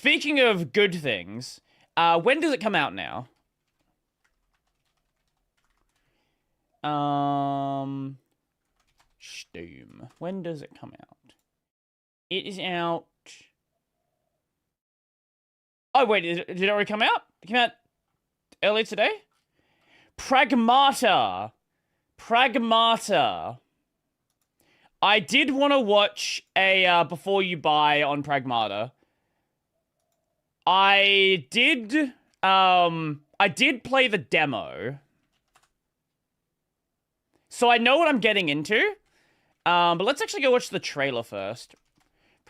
speaking of good things, when does it come out now? Steam. When does it come out? It is out. Oh, wait, did it already come out? It came out earlier today? Pragmata. Pragmata. I did want to watch a Before You Buy on Pragmata. I did play the demo. So I know what I'm getting into. But let's actually go watch the trailer first.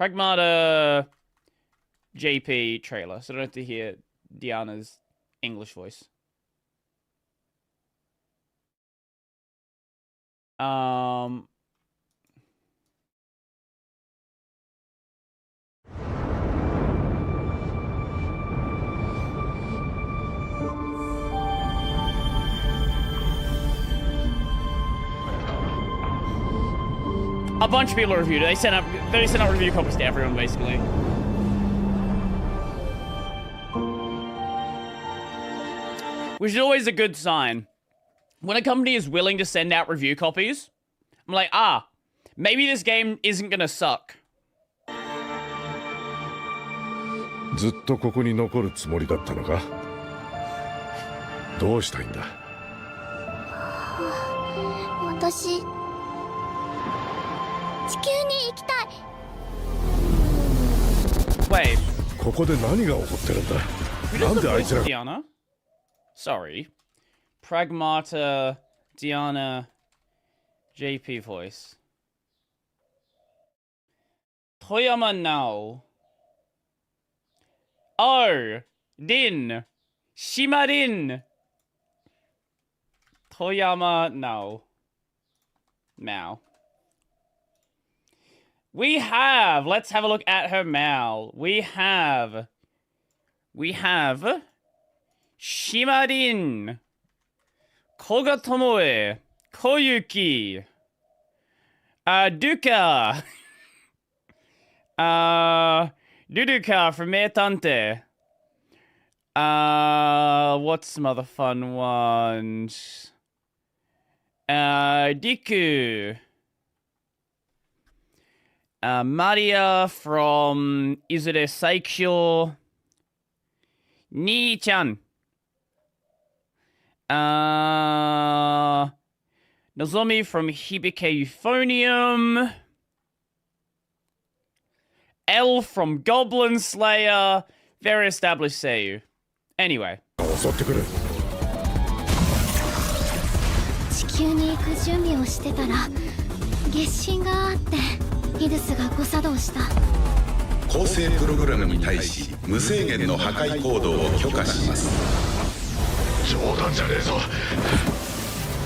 Pragmata JP trailer. So I don't have to hear Diana's English voice. A bunch of people reviewed it. They sent out review copies to everyone, basically. Which is always a good sign. When a company is willing to send out review copies, I'm like, maybe this game isn't gonna suck. ずっとここに残るつもりだったのか？どうしたいんだ？私、地球に行きたい。Wait. ここで何が起こってるんだ？なんであいつら Diana? Sorry. Pragmata, Diana, JP voice. Toyama now. Oh, Din. Shimarin. Toyama now. Mao. We have, let's have a look at her Mal. We have Shimarin, Koga Tomoe, Koyuki, Duka, Duduka from Meitante. What's some other fun ones? Diku. Maria from Izure Saikyo. Nii-chan. Nozomi from Hibike Euphonium. L from Goblin Slayer. Very established Seiyu. Anyway. 地球に行く準備をしてたら月震があってイルスが誤作動した。構成プログラムに対し無制限の破壊行動を許可します。冗談じゃねえぞ。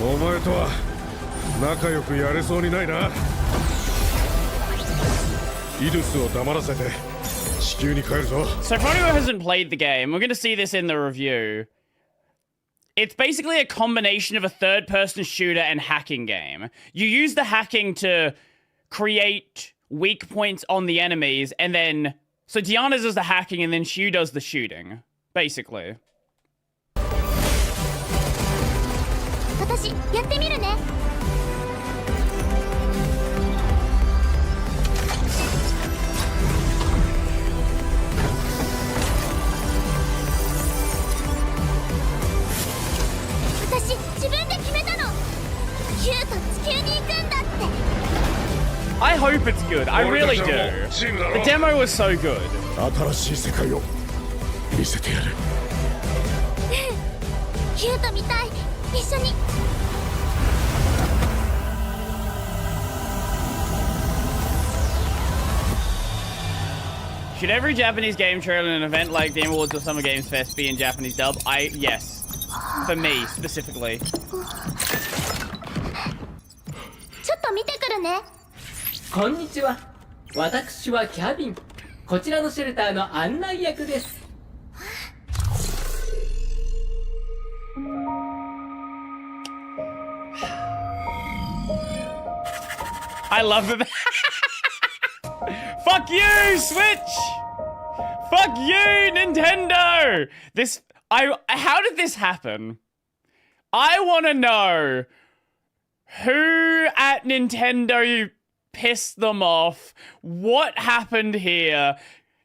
お前とは仲良くやれそうにないな。イルスを黙らせて地球に帰るぞ。 So for anyone who hasn't played the game, we're going to see this in the review. It's basically a combination of a third-person shooter and hacking game. You use the hacking to create weak points on the enemies, and then... So Diana does the hacking, and then Shu does the shooting. Basically. 私やってみるね。私自分で決めたの。ヒューと地球に行くんだって。I hope it's good. I really do. The demo was so good. 新しい世界を見せてやる。ヒューと見たい。一緒に。Should every Japanese game trailer in an event like Game Awards or Summer Games Fest be in Japanese dub? Yes. For me, specifically. ちょっと見てくるね。こんにちは。私はキャビン。こちらのシェルターの案内役です。I love it. Fuck you, Switch! Fuck you, Nintendo! How did this happen? I want to know who at Nintendo pissed them off. What happened here?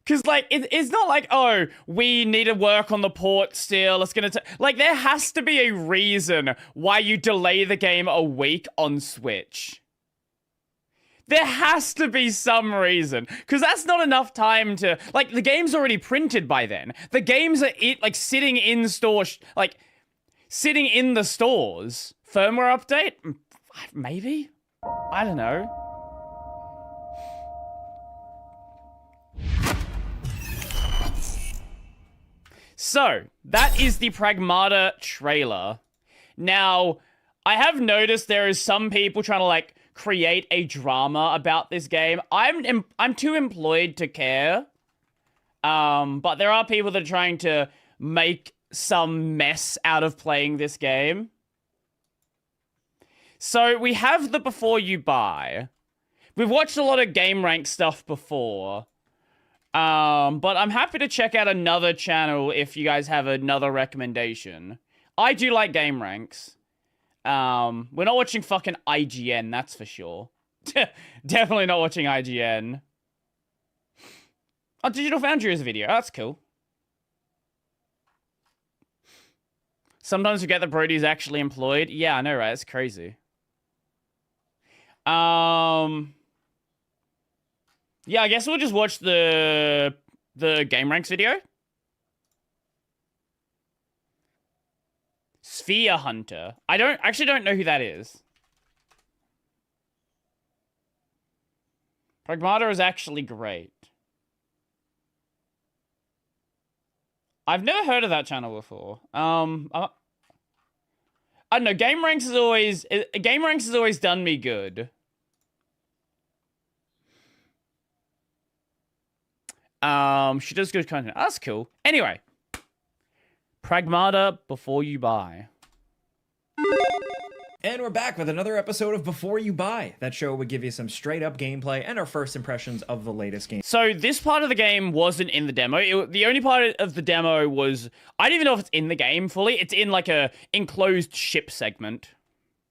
Because, like, it's not like, oh, we need to work on the port still. It's going to... Like, there has to be a reason why you delay the game a week on Switch. There has to be some reason. Because that's not enough time to... Like, the game's already printed by then. The games are, sitting in stores... Like, sitting in the stores. Firmware update? Maybe? I don't know. So, that is the Pragmata trailer. Now, I have noticed there is some people trying to, like, create a drama about this game. I'm too employed to care. But there are people that are trying to make some mess out of playing this game. So, we have the Before You Buy. We've watched a lot of Game Rank stuff before. But I'm happy to check out another channel if you guys have another recommendation. I do like Game Ranks. We're not watching fucking IGN, that's for sure. Definitely not watching IGN. Oh, Digital Foundry is a video. That's cool. Sometimes we get that Brodie's actually employed. Yeah, I know, right? It's crazy. Yeah, I guess we'll just watch the Game Ranks video. Sphere Hunter. I actually don't know who that is. Pragmata is actually great. I've never heard of that channel before. I don't know. Game Ranks has always done me good. She does good content. Oh, that's cool. Anyway. Pragmata Before You Buy. And we're back with another episode of Before You Buy. That show would give you some straight up gameplay and our first impressions of the latest game. So this part of the game wasn't in the demo. The only part of the demo was... I don't even know if it's in the game fully. It's in like a enclosed ship segment.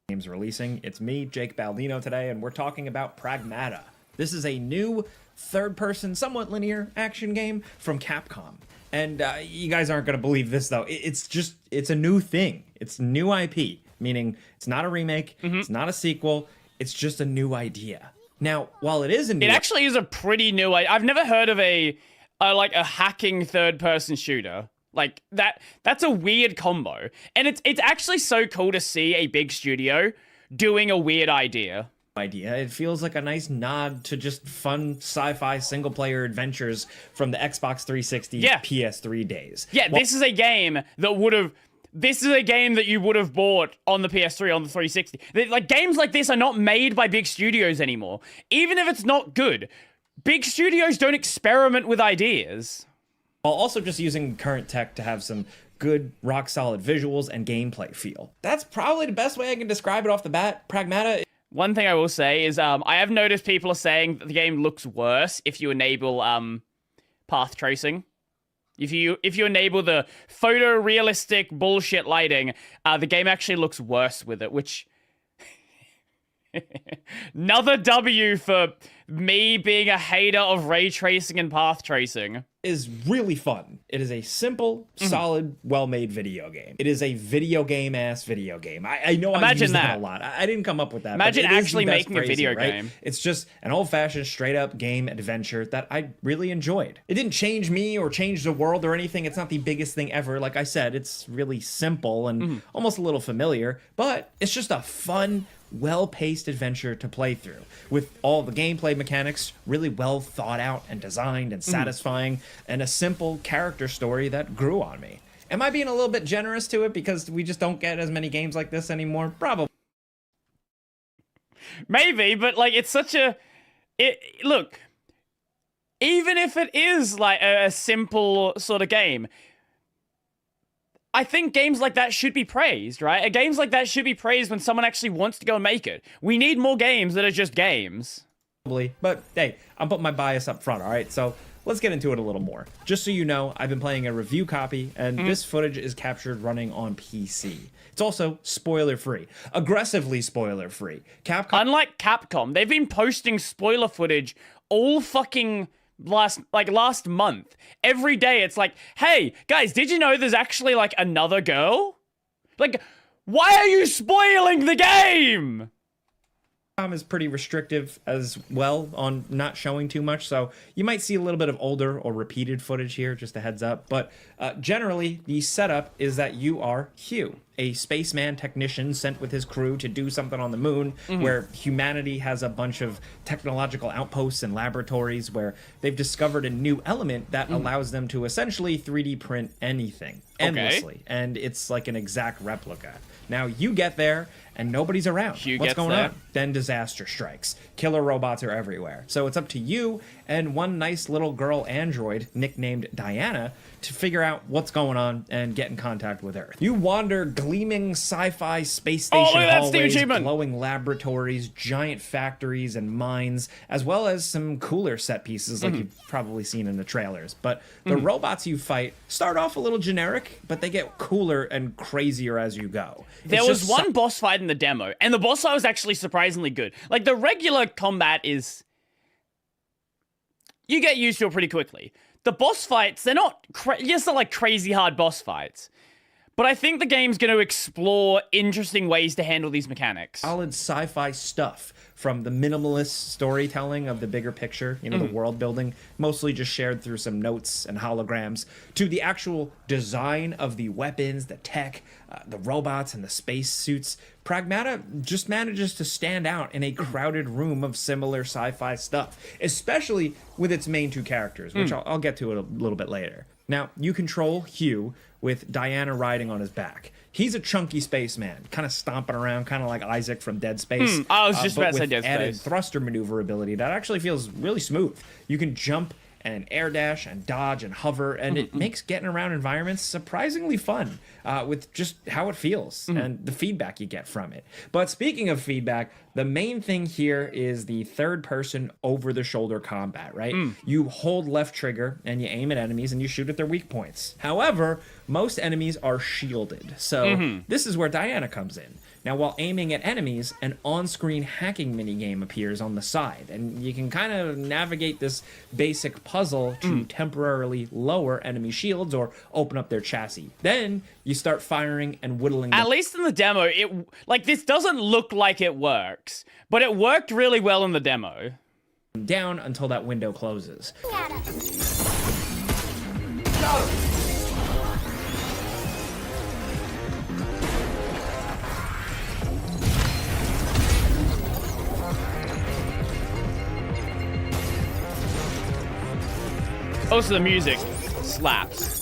Game's releasing. It's me, Jake Baldino today, and we're talking about Pragmata. This is a new third-person, somewhat linear action game from Capcom. And you guys aren't going to believe this, though. It's a new thing. It's new IP, meaning it's not a remake, it's not a sequel, it's just a new idea. Now, while it is a new... It actually is a pretty new... I've never heard of a hacking third-person shooter. Like, that's a weird combo. And it's actually so cool to see a big studio doing a weird idea. It feels like a nice nod to just fun sci-fi single-player adventures from the Xbox 360 PS3 days. Yeah, this is a game that this is a game that you would have bought on the PS3, on the 360. Like, games like this are not made by big studios anymore. Even if it's not good, big studios don't experiment with ideas. While also just using current tech to have some good, rock-solid visuals and gameplay feel. That's probably the best way I can describe it off the bat. Pragmata... One thing I will say is I have noticed people are saying that the game looks worse if you enable path tracing. If you enable the photorealistic bullshit lighting, the game actually looks worse with it, which... Another W for me being a hater of ray tracing and path tracing. Is really fun. It is a simple, solid, well-made video game. It is a video game-ass video game. I know I've used that a lot. I didn't come up with that. Imagine actually making a video game. It's just an old-fashioned, straight-up game adventure that I really enjoyed. It didn't change me or change the world or anything. It's not the biggest thing ever. Like I said, it's really simple and almost a little familiar, but it's just a fun, well-paced adventure to play through, with all the gameplay mechanics really well thought out and designed and satisfying, and a simple character story that grew on me. Am I being a little bit generous to it because we just don't get as many games like this anymore? Probably. Maybe, but like it's such a... Look, even if it is like a simple sort of game, I think games like that should be praised, right? Games like that should be praised when someone actually wants to go and make it. We need more games that are just games. But hey, I'm putting my bias up front, all right? So let's get into it a little more. Just so you know, I've been playing a review copy, and this footage is captured running on PC. It's also spoiler-free. Aggressively spoiler-free. Capcom... Unlike Capcom, they've been posting spoiler footage all fucking last month. Every day it's like, hey, guys, did you know there's actually, like, another girl? Like, why are you spoiling the game? Is pretty restrictive as well on not showing too much, so you might see a little bit of older or repeated footage here, just a heads up. But generally, the setup is that you are Hugh, a spaceman technician sent with his crew to do something on the moon, where humanity has a bunch of technological outposts and laboratories where they've discovered a new element that allows them to essentially 3D print anything endlessly, and it's like an exact replica. Now, you get there, and nobody's around. What's going on? Then disaster strikes. Killer robots are everywhere. So it's up to you and one nice little girl android, nicknamed Diana, to figure out what's going on and get in contact with Earth. You wander gleaming sci-fi space station hallways, glowing laboratories, giant factories, and mines, as well as some cooler set pieces like you've probably seen in the trailers. But the robots you fight start off a little generic, but they get cooler and crazier as you go. There was one boss fight in the demo, and the boss fight was actually surprisingly good. Like, the regular combat is... you get used to it pretty quickly. The boss fights, they're not... yes, they're like crazy hard boss fights. But I think the game's going to explore interesting ways to handle these mechanics. Solid sci-fi stuff, from the minimalist storytelling of the bigger picture, you know, the world building, mostly just shared through some notes and holograms, to the actual design of the weapons, the tech, the robots, and the space suits. Pragmata just manages to stand out in a crowded room of similar sci-fi stuff, especially with its main two characters, which I'll get to it a little bit later. Now, you control Hugh, with Diana riding on his back. He's a chunky spaceman, kind of stomping around, kind of like Isaac from Dead Space. I was just about to say Dead added Space. Thruster maneuverability that actually feels really smooth. You can jump and air dash and dodge and hover, and it makes getting around environments surprisingly fun with just how it feels and the feedback you get from it. But speaking of feedback, the main thing here is the third-person over-the-shoulder combat, right? You hold left trigger and you aim at enemies and you shoot at their weak points. However, most enemies are shielded, so this is where Diana comes in. Now, while aiming at enemies, an on-screen hacking minigame appears on the side, and you can kind of navigate this basic puzzle to temporarily lower enemy shields or open up their chassis. Then, you start firing and whittling them. At least in the demo, this doesn't look like it works, but it worked really well in the demo. Down until that window closes. Also, the music slaps.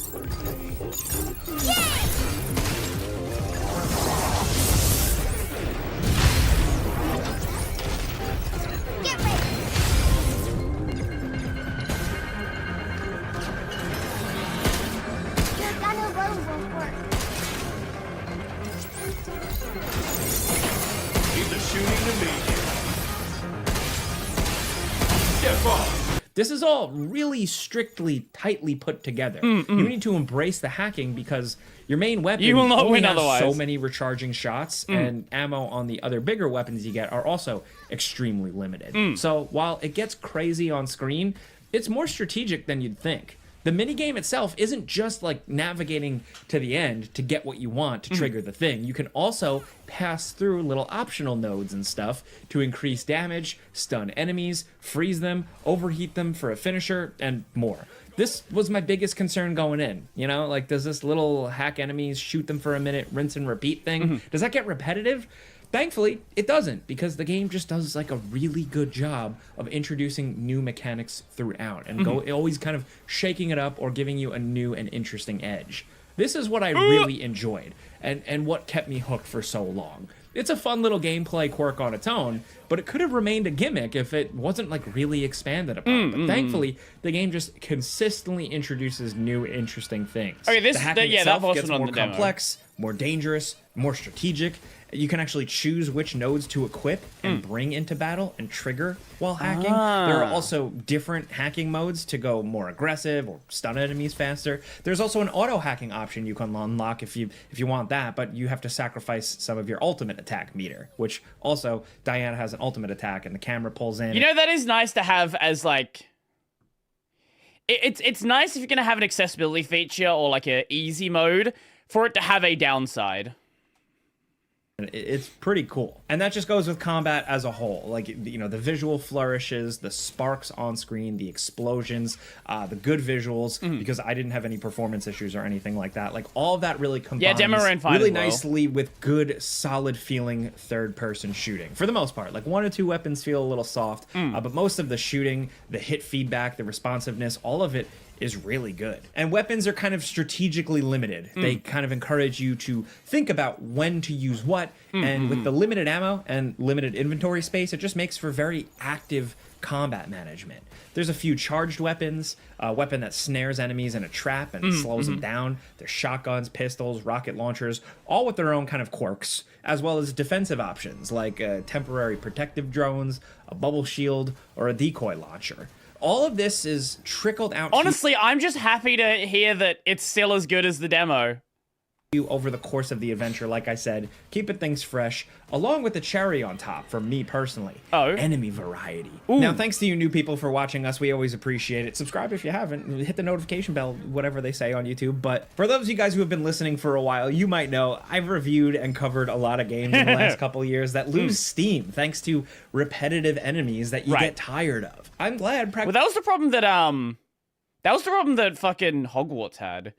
This is all really strictly, tightly put together. You need to embrace the hacking because your main weapon You will not only win has otherwise. so many recharging shots, and ammo on the other bigger weapons you get are also extremely limited. So while it gets crazy on screen, it's more strategic than you'd think. The minigame itself isn't just like navigating to the end to get what you want to trigger the thing. You can also pass through little optional nodes and stuff to increase damage, stun enemies, freeze them, overheat them for a finisher, and more. This was my biggest concern going in. You know, like, does this little hack enemies, shoot them for a minute, rinse and repeat thing, does that get repetitive? Thankfully, it doesn't, because the game just does like a really good job of introducing new mechanics throughout and always kind of shaking it up or giving you a new and interesting edge. This is what I really enjoyed and what kept me hooked for so long. It's a fun little gameplay quirk on its own, but it could have remained a gimmick if it wasn't like really expanded upon. But thankfully, the game just consistently introduces new interesting things. Okay, the hacking itself that gets wasn't on more the demo. complex, more dangerous, more strategic, You can actually choose which nodes to equip and bring into battle and trigger while hacking. There are also different hacking modes to go more aggressive or stun enemies faster. There's also an auto hacking option you can unlock if you want that, but you have to sacrifice some of your ultimate attack meter, which also Diana has an ultimate attack and the camera pulls in. You know, that is nice to have as like... It's nice if you're going to have an accessibility feature or like a easy mode for it to have a downside. It's pretty cool. And that just goes with combat as a whole. Like, you know, the visual flourishes, the sparks on screen, the explosions, the good visuals, because I didn't have any performance issues or anything like that. Like, all of that really combines demo ran fine really as well. nicely with good, solid feeling third-person shooting. For the most part. Like, 1 or 2 weapons feel a little soft, but most of the shooting, the hit feedback, the responsiveness, all of it is really good. And weapons are kind of strategically limited. They kind of encourage you to think about when to use what, and with the limited ammo and limited inventory space, it just makes for very active combat management. There's a few charged weapons, a weapon that snares enemies in a trap and slows them down. There's shotguns, pistols, rocket launchers, all with their own kind of quirks, as well as defensive options like temporary protective drones, a bubble shield, or a decoy launcher. All of this is trickled out Honestly, I'm just happy to hear that it's still as good as the demo. you over the course of the adventure, like I said, keeping things fresh, along with the cherry on top for me personally. Enemy variety. Now, thanks to you new people for watching us. We always appreciate it. Subscribe if you haven't. Hit the notification bell, whatever they say on YouTube. But for those of you guys who have been listening for a while, you might know I've reviewed and covered a lot of games in the last couple of years that lose steam thanks to repetitive enemies that you get tired of. I'm glad. Well, that was the problem that fucking Hogwarts had.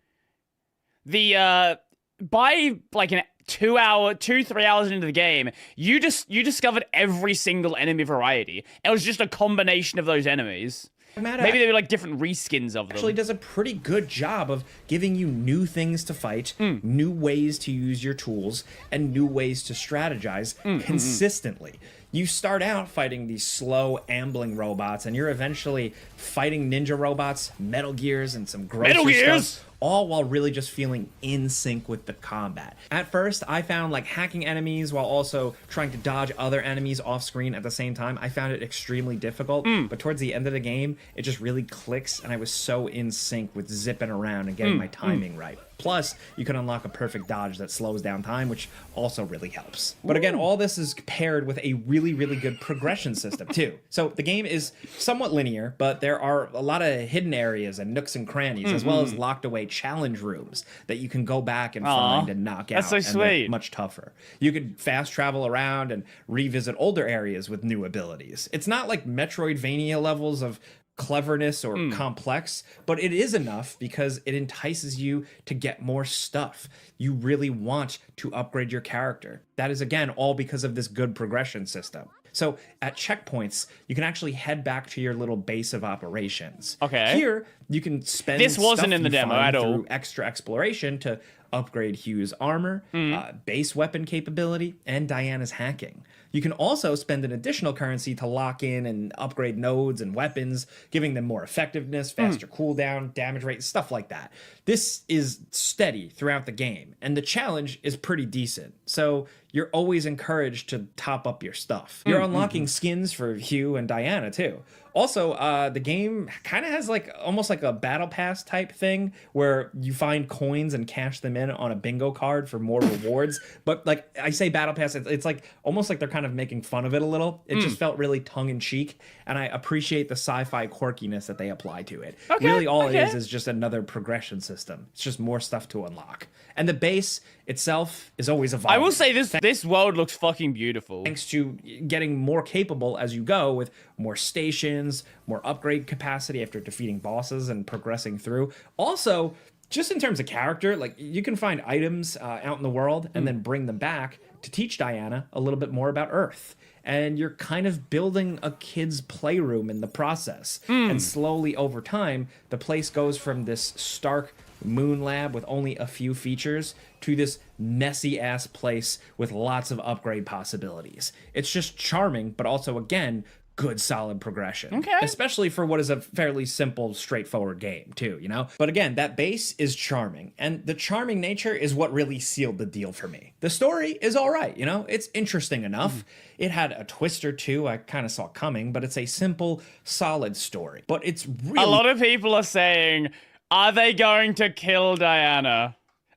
The by like an 3 hours into the game, you discovered every single enemy variety. It was just a combination of those enemies. Maybe they were like different reskins of them. Actually does a pretty good job of giving you new things to fight, new ways to use your tools, and new ways to strategize consistently. You start out fighting these slow, ambling robots, and you're eventually fighting ninja robots, Metal Gears, and some grosser stuff, all while really just feeling in sync with the combat. At first, I found like hacking enemies while also trying to dodge other enemies off screen at the same time. I found it extremely difficult, but towards the end of the game, it just really clicks, and I was so in sync with zipping around and getting my timing right. Plus, you can unlock a perfect dodge that slows down time, which also really helps. But again, all this is paired with a really, really good progression system, too. So the game is somewhat linear, but there are a lot of hidden areas and nooks and crannies, as well as locked away challenge rooms that you can go back and find and knock out. That's so and sweet. they're much tougher. You could fast travel around and revisit older areas with new abilities. It's not like Metroidvania levels of cleverness or complex, but it is enough because it entices you to get more stuff. You really want to upgrade your character. That is, again, all because of this good progression system. So at checkpoints, you can actually head back to your little base of operations. Okay. Here, you can spend This wasn't stuff in the you demo find at all. through extra exploration to upgrade Hugh's armor, base weapon capability, and Diana's hacking. You can also spend an additional currency to lock in and upgrade nodes and weapons, giving them more effectiveness, faster cooldown, damage rate, stuff like that. This is steady throughout the game, and the challenge is pretty decent. So you're always encouraged to top up your stuff. You're unlocking skins for Hugh and Diana, too. Also, the game kind of has like almost like a battle pass type thing where you find coins and cash them in on a bingo card for more rewards. But like I say battle pass, it's like almost like they're kind of making fun of it a little. It just felt really tongue in cheek, and I appreciate the sci-fi quirkiness that they apply to it. Really all it is just another progression system. It's just more stuff to unlock. And the base itself is always evolving. I will say this world looks fucking beautiful. Thanks to getting more capable as you go with more stations, more upgrade capacity after defeating bosses and progressing through. Also, just in terms of character, like you can find items out in the world and then bring them back to teach Diana a little bit more about Earth. And you're kind of building a kid's playroom in the process. And slowly over time, the place goes from this stark moon lab with only a few features to this messy ass place with lots of upgrade possibilities. It's just charming, but also again good solid progression. Okay. Especially for what is a fairly simple, straightforward game too, you know? But again, that base is charming, and the charming nature is what really sealed the deal for me. The story is all right, you know? It's interesting enough. It had a twist or two I kind of saw coming, but it's a simple, solid story. But it's really... A lot of people are saying, are they going to kill Diana?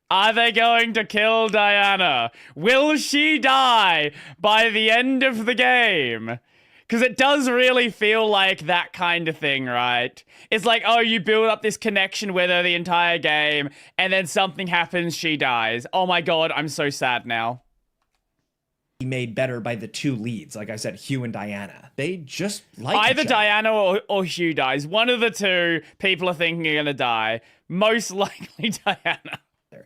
Are they going to kill Diana? Will she die by the end of the game? Because it does really feel like that kind of thing, right? It's like, oh, you build up this connection with her the entire game, and then something happens, she dies. Oh my god, I'm so sad now. Made better by the two leads, like I said, Hugh and Diana. They just like Either each other. Diana or Hugh dies. One of the two people are thinking are gonna die. Most likely Diana.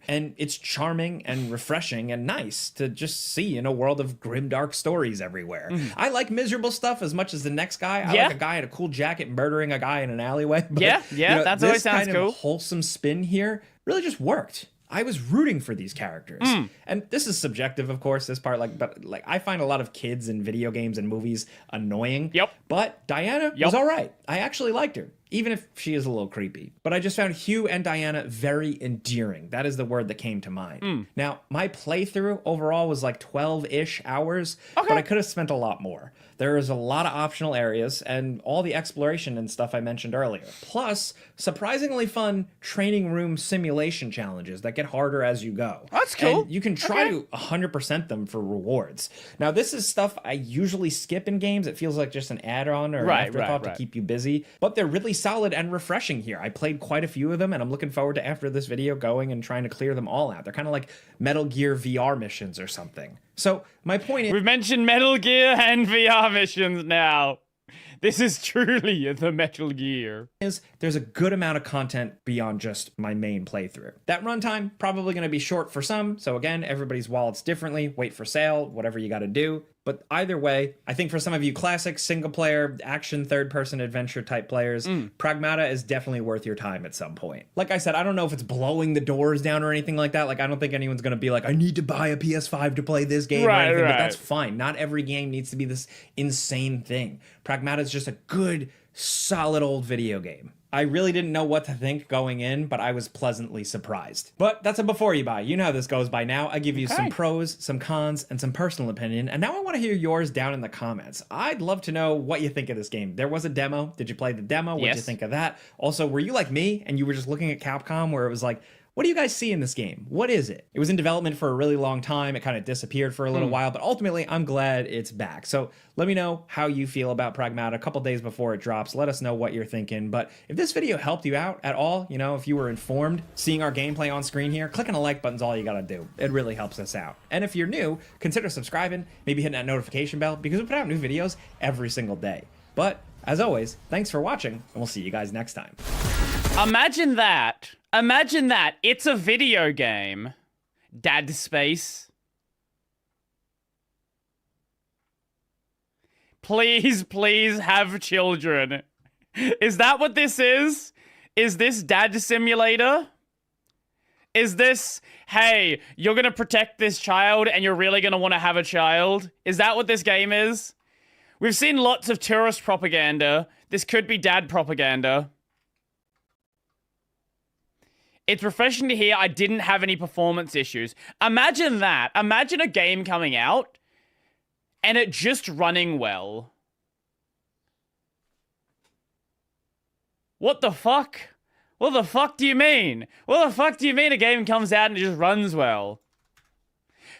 And it's charming and refreshing and nice to just see in a world of grimdark stories everywhere. I like miserable stuff as much as the next guy. I like a guy in a cool jacket murdering a guy in an alleyway. But, that's always sounds this kind of wholesome spin here really just worked. I was rooting for these characters. And this is subjective, of course, this part, but I find a lot of kids in video games and movies annoying. But Diana was all right. I actually liked her, even if she is a little creepy. But I just found Hugh and Diana very endearing. That is the word that came to mind. Now, my playthrough overall was like 12-ish hours, but I could have spent a lot more. There is a lot of optional areas and all the exploration and stuff I mentioned earlier. Plus, surprisingly fun training room simulation challenges that get harder as you go. That's cool. And you can try to 100% them for rewards. Now, this is stuff I usually skip in games. It feels like just an add-on or an afterthought to keep you busy. But they're really solid and refreshing here. I played quite a few of them, and I'm looking forward to, after this video, going and trying to clear them all out. They're kind of like Metal Gear VR missions or something. So my point is... We've mentioned Metal Gear and VR missions now. This is truly the Metal Gear. There's a good amount of content beyond just my main playthrough. That runtime, probably going to be short for some, so again, everybody's wallet's differently, wait for sale, whatever you got to do. But either way, I think for some of you classic single-player, action, third-person adventure type players, Pragmata is definitely worth your time at some point. Like I said, I don't know if it's blowing the doors down or anything like that. Like, I don't think anyone's going to be like, I need to buy a PS5 to play this game or anything, but that's fine. Not every game needs to be this insane thing. Pragmata is just a good, solid old video game. I really didn't know what to think going in, but I was pleasantly surprised. But that's a before you buy. You know how this goes by now. I give you some pros, some cons, and some personal opinion. And now I want to hear yours down in the comments. I'd love to know what you think of this game. There was a demo. Did you play the demo? What'd you think of that? Also, were you like me and you were just looking at Capcom where it was like, what do you guys see in this game? What is it? It was in development for a really long time. It kind of disappeared for a little while, but ultimately, I'm glad it's back. So let me know how you feel about Pragmata a couple days before it drops. Let us know what you're thinking. But if this video helped you out at all, you know, if you were informed, seeing our gameplay on screen here, clicking a like button's all you gotta do. It really helps us out. And if you're new, consider subscribing, maybe hitting that notification bell, because we put out new videos every single day. But as always, thanks for watching, and we'll see you guys next time. Imagine that. Imagine that. It's a video game. Dad space. Please, please have children. Is that what this is? Is this Dad Simulator? Is this, hey, you're gonna protect this child and you're really gonna want to have a child? Is that what this game is? We've seen lots of tourist propaganda. This could be dad propaganda. It's refreshing to hear I didn't have any performance issues. Imagine that. Imagine a game coming out and it just running well. What the fuck? What the fuck do you mean? What the fuck do you mean a game comes out and it just runs well?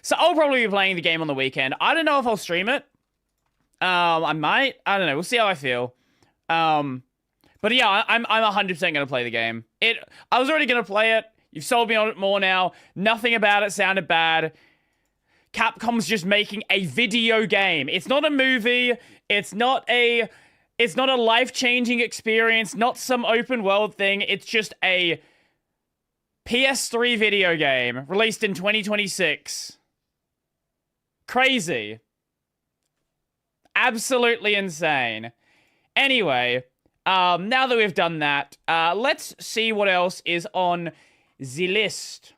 So I'll probably be playing the game on the weekend. I don't know if I'll stream it. I might. I don't know. We'll see how I feel. But yeah, I'm 100% going to play the game. I was already going to play it. You've sold me on it more now. Nothing about it sounded bad. Capcom's just making a video game. It's not a movie. It's not a life-changing experience. Not some open world thing. It's just a PS3 video game released in 2026. Crazy. Absolutely insane. Anyway, now that we've done that, let's see what else is on the list.